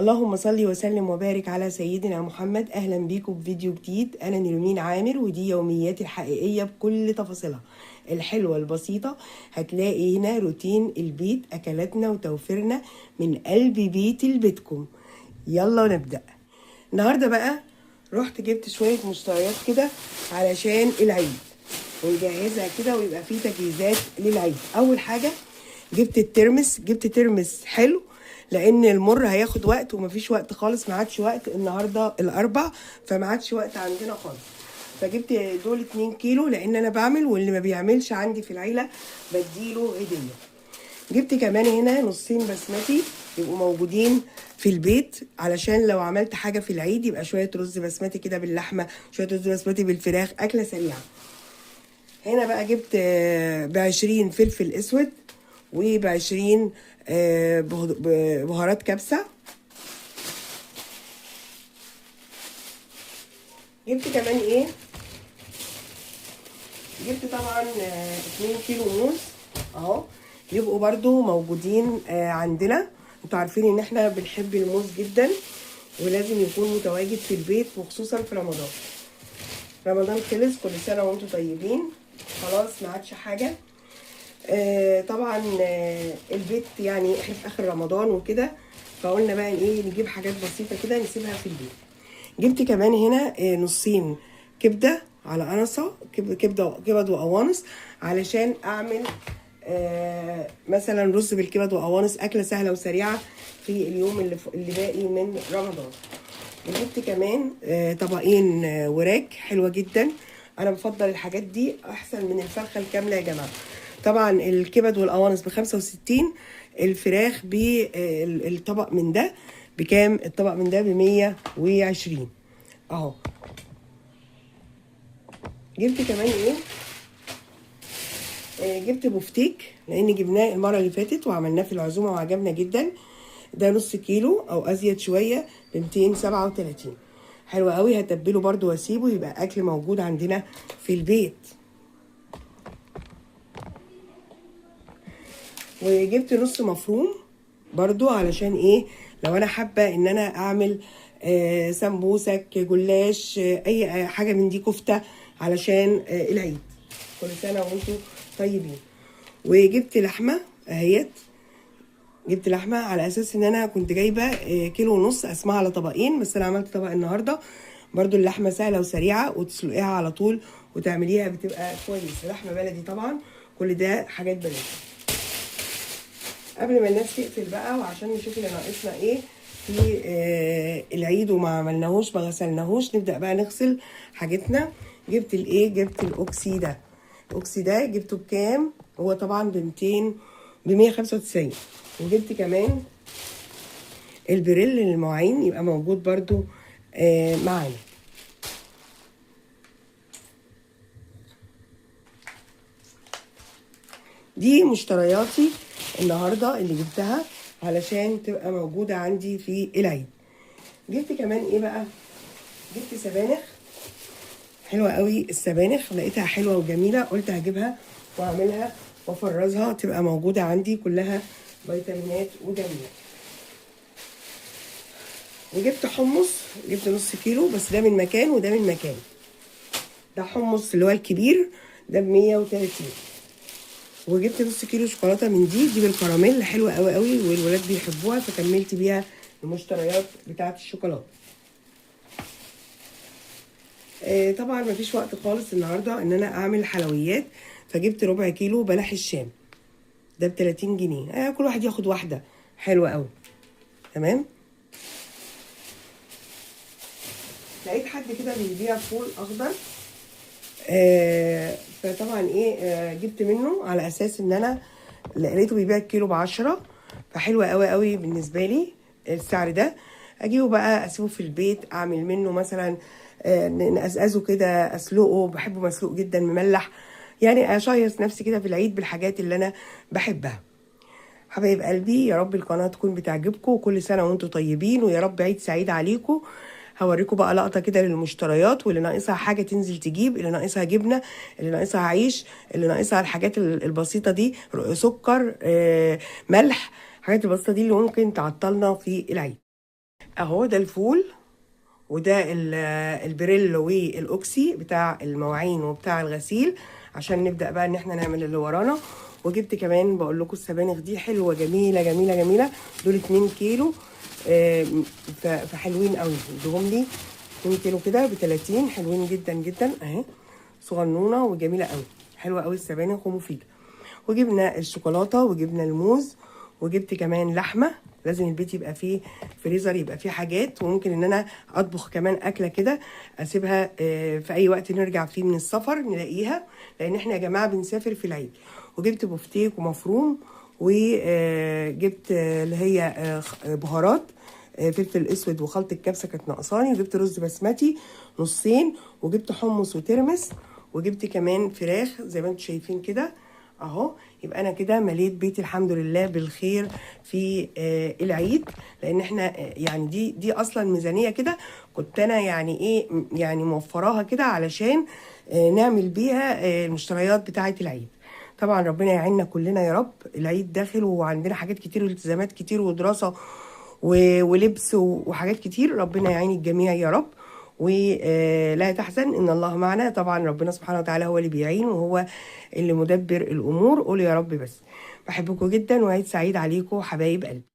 اللهم صل وسلم وبارك على سيدنا محمد. اهلا بيكم بفيديو جديد. انا نيرمين عامر ودي يومياتي الحقيقيه بكل تفاصيلها الحلوه البسيطه. هتلاقي هنا روتين البيت، اكلاتنا وتوفيرنا من قلب بيتي لبيتكم. يلا نبدا. النهارده بقى رحت جبت شويه مشتريات كده علشان العيد ونجهزها كده ويبقى فيه تجهيزات للعيد. اول حاجه جبت ترمس حلو، لان المر هياخد وقت ومفيش وقت خالص، ما عادش وقت. النهارده الاربع فما عادش وقت عندنا خالص. فجبت دول 2 كيلو لان انا بعمل، واللي ما بيعملش عندي في العيله بديله هديه. جبت كمان هنا نصين بسمتي يبقوا موجودين في البيت، علشان لو عملت حاجه في العيد يبقى شويه رز بسمتي كده باللحمه، شويه رز بسمتي بالفراخ، اكله سريعه. هنا بقى جبت ب20 فلفل اسود وب20 بهارات كبسة. جبت كمان ايه، جبت طبعا 2 كيلو موز اهو، يبقوا برضو موجودين عندنا. انتوا عارفين ان احنا بنحب الموز جدا ولازم يكون متواجد في البيت، وخصوصا في رمضان. رمضان خلص، كل سنة وانتوا طيبين، خلاص ما عادش حاجة. طبعا البيت يعني احنا في اخر رمضان وكده، فقلنا بقى ايه نجيب حاجات بسيطه كده نسيبها في البيت. جبت كمان هنا نصين كبده على قنصه، كبد وقوانص، علشان اعمل مثلا رز بالكبد وقوانص، اكله سهله وسريعه في اليوم اللي باقي من رمضان. وجبت كمان طبقين وراك حلوه جدا. انا بفضل الحاجات دي احسن من الفرخه الكامله يا جماعه. طبعا الكبد والقوانص ب65، الفراخ بالطبق من ده بكام؟ الطبق من ده ب120 اهو. جبت كمان ايه، جبت بفتيك لان جبناه المره اللي فاتت وعملناه في العزومه وعجبنا جدا. ده نص كيلو او ازيد شويه ب237، حلو قوي. هتبله برضو واسيبه يبقى اكل موجود عندنا في البيت. وجبت نص مفروم برضو، علشان ايه؟ لو انا حابه ان انا اعمل سمبوسك، جلاش، اي حاجه من دي، كفته، علشان العيد. كل سنه وانتم طيبين. وجبت لحمه اهيت، جبت لحمه على اساس ان انا كنت جايبه كيلو ونص اقسمها على طبقين، بس انا عملت طبق النهارده. برضو اللحمه سهله وسريعه وتسلقيها على طول وتعمليها بتبقى كويس. لحمه بلدي طبعا، كل ده حاجات بلدي. قبل ما الناس تقفل بقى وعشان نشوف اللي ناقصنا ايه في العيد وما عملناهوش ما غسلناهوش، نبدا بقى نغسل حاجتنا. جبت الايه، جبت الاوكسي ده. الاوكسي ده جبته بكام؟ هو طبعا ب195. وجبت كمان البريل للمواعين يبقى موجود برضو معانا. دي مشترياتي النهارده اللي جبتها علشان تبقى موجوده عندي في العيد. جبت كمان ايه بقى، جبت سبانخ حلوه قوي. السبانخ لقيتها حلوه وجميله، قلت هجيبها واعملها وافرزها تبقى موجوده عندي، كلها فيتامينات وجميله. وجبت حمص، جبت نص كيلو، بس ده من مكان وده من مكان. ده حمص اللي هو الكبير ده ب130. وجبت نص كيلو شوكولاته من دي بالكراميل، حلوه قوي قوي والولاد بيحبوها، فكملت بيها المشتريات بتاعه الشوكولاته. طبعا مفيش وقت خالص النهارده ان انا اعمل حلويات، فجبت ربع كيلو بلح الشام، ده ب30 جنيه. كل واحد ياخد واحده، حلوه قوي. تمام. لقيت حد كده بيبيع فول اخضر، فطبعا ايه جبت منه على اساس ان انا لقيته بيبيع الكيلو ب10، فحلوه قوي قوي بالنسبه لي السعر ده. اجيبه بقى اسيبه في البيت، اعمل منه مثلا نقزقزه كده، اسلقه، بحبه مسلوق جدا مملح، يعني اشيص نفسي كده في العيد بالحاجات اللي انا بحبها. حبايب قلبي، يا رب القناه تكون بتعجبكم، وكل سنه وانتم طيبين، ويا رب عيد سعيد عليكم. هوريكم بقى لقطه كده للمشتريات، واللي ناقصها حاجه تنزل تجيب، اللي ناقصها جبنه، اللي ناقصها عيش، اللي ناقصها الحاجات البسيطه دي، سكر، ملح، الحاجات البسيطه دي اللي ممكن تعطلنا في العيد. اهو ده الفول، وده البريل والاوكسي بتاع المواعين وبتاع الغسيل، عشان نبدا بقى ان احنا نعمل اللي ورانا. وجبت كمان بقول لكم السبانخ دي حلوه جميله جميله جميله، دول 2 كيلو. فحلوين قوي، ادوهم لي 2 كيلو كده ب 30، حلوين جدا جدا اهي، صغنونه وجميله قوي، حلوه قوي السبانخ ومفيده. وجبنا الشوكولاته وجبنا الموز، وجبت كمان لحمه. لازم البيت يبقى فيه فريزر، يبقى فيه حاجات، وممكن ان انا اطبخ كمان اكله كده اسيبها في اي وقت نرجع فيه من السفر نلاقيها، لان احنا يا جماعه بنسافر في العيد. وجبت بفتيك ومفروم، وجبت اللي هي بهارات، فلفل اسود وخلطه كبسه كانت ناقصاني، وجبت رز بسمتي نصين، وجبت حمص وترمس، وجبت كمان فراخ زي ما انتم شايفين كده اهو. يبقى انا كده مليت بيتي الحمد لله بالخير في العيد، لان احنا يعني دي اصلا ميزانيه كده كنت انا يعني ايه يعني موفراها كده علشان نعمل بيها المشتريات بتاعه العيد. طبعا ربنا يعيننا كلنا يا رب، العيد داخل وعندنا حاجات كتير والتزامات كتير ودراسه ولبس وحاجات كتير، ربنا يعين الجميع يا رب. ولا تحزن ان الله معنا، طبعا ربنا سبحانه وتعالى هو اللي بيعين وهو اللي مدبر الامور. قولوا يا رب بس. بحبكم جدا وعيد سعيد عليكم حبايب قلبي.